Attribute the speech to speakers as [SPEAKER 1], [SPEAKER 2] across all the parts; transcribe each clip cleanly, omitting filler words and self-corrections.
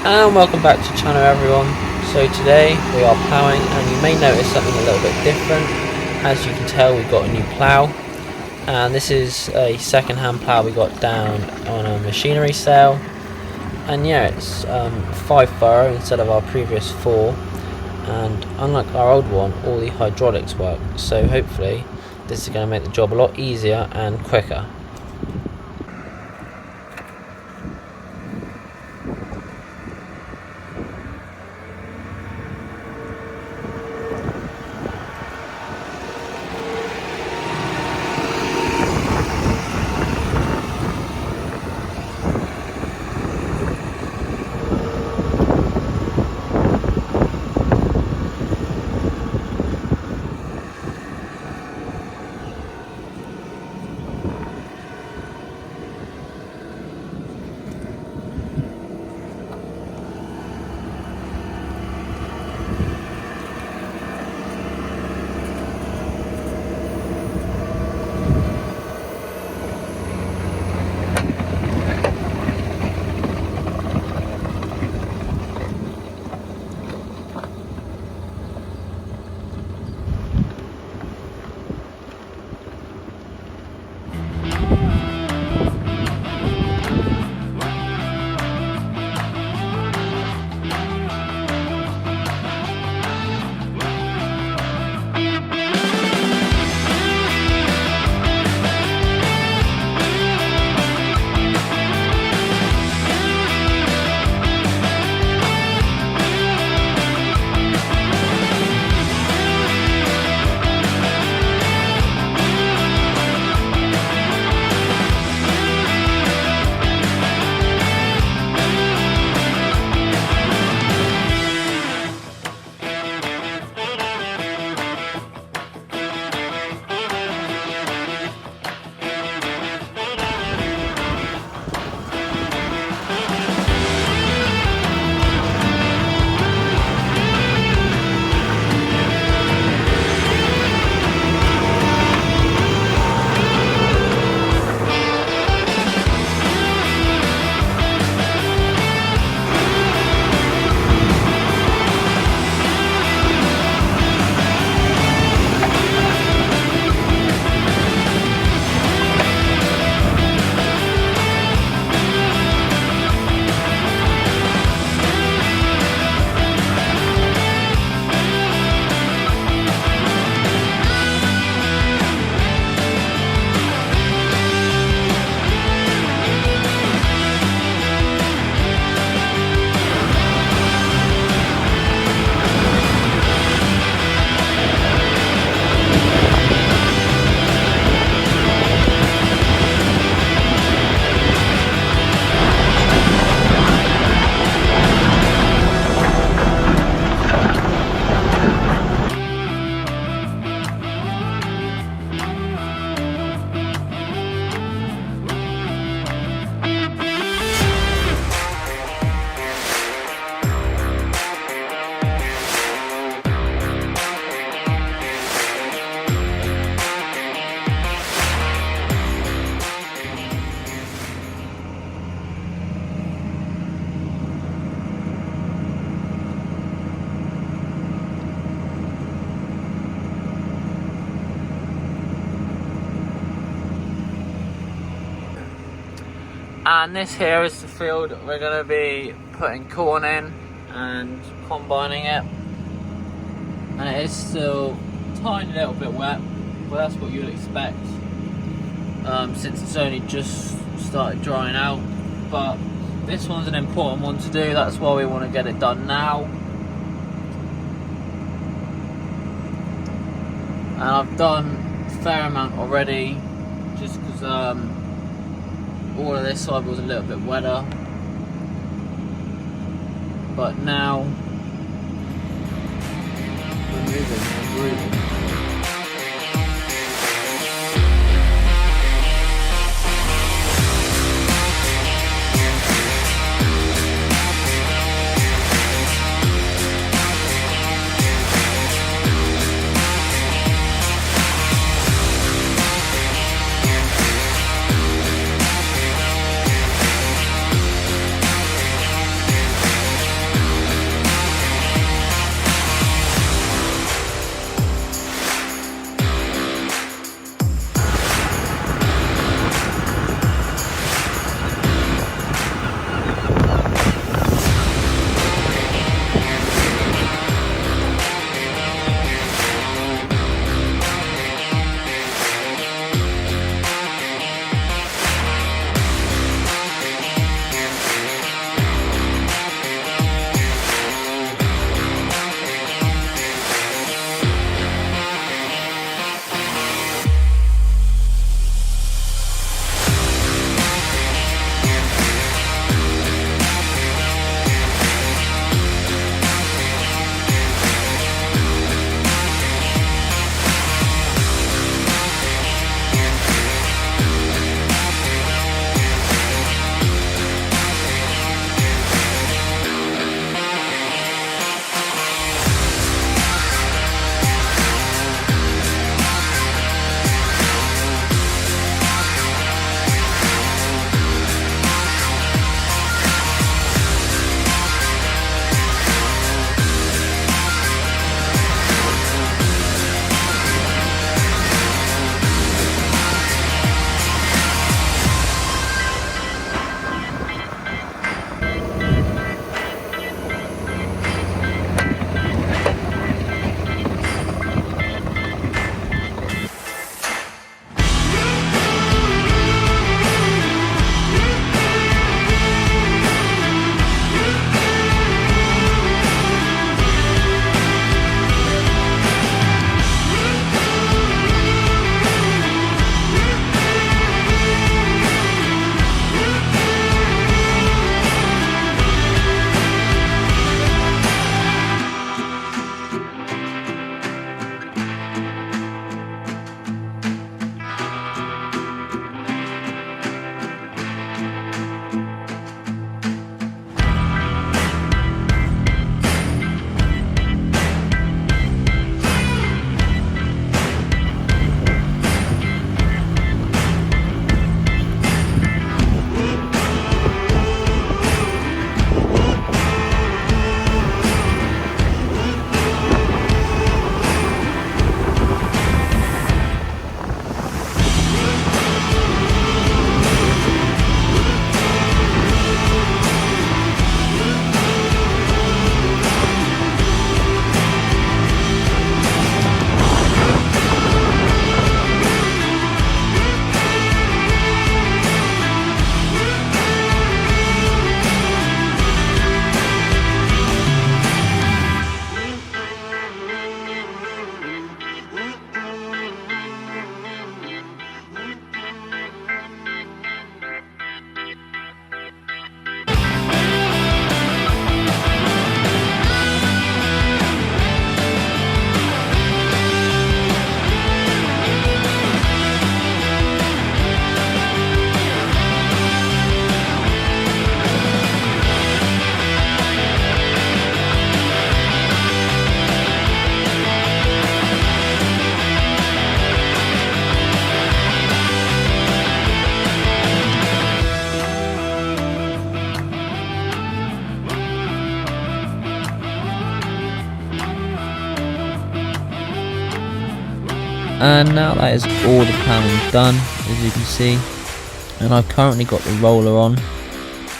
[SPEAKER 1] And welcome back to the channel, everyone. So today we are ploughing, and you may notice something a little bit different. As you can tell, we've got a new plough, and this is a second-hand plough we got down on a machinery sale. And yeah, it's 5 furrow instead of our previous 4, and unlike our old one, all the hydraulics work, so hopefully this is going to make the job a lot easier and quicker. And this here is the field we're going to be putting corn in and combining it. And it is still a tiny little bit wet, but that's what you'd expect since it's only just started drying out. But this one's an important one to do, that's why we want to get it done now. And I've done a fair amount already, just because all of this side was a little bit wetter, but now we're moving. And now that is all the ploughing done, as you can see, and I've currently got the roller on,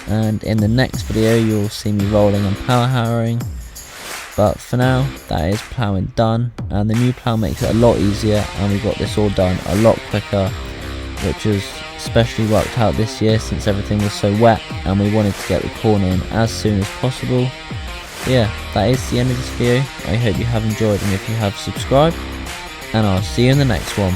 [SPEAKER 1] and in the next video you'll see me rolling and power harrowing. But for now, that is ploughing done, and the new plough makes it a lot easier, and we got this all done a lot quicker, which has especially worked out this year since everything was so wet and we wanted to get the corn in as soon as possible. Yeah, that is the end of this video. I hope you have enjoyed, and if you have, subscribe, and I'll see you in the next one.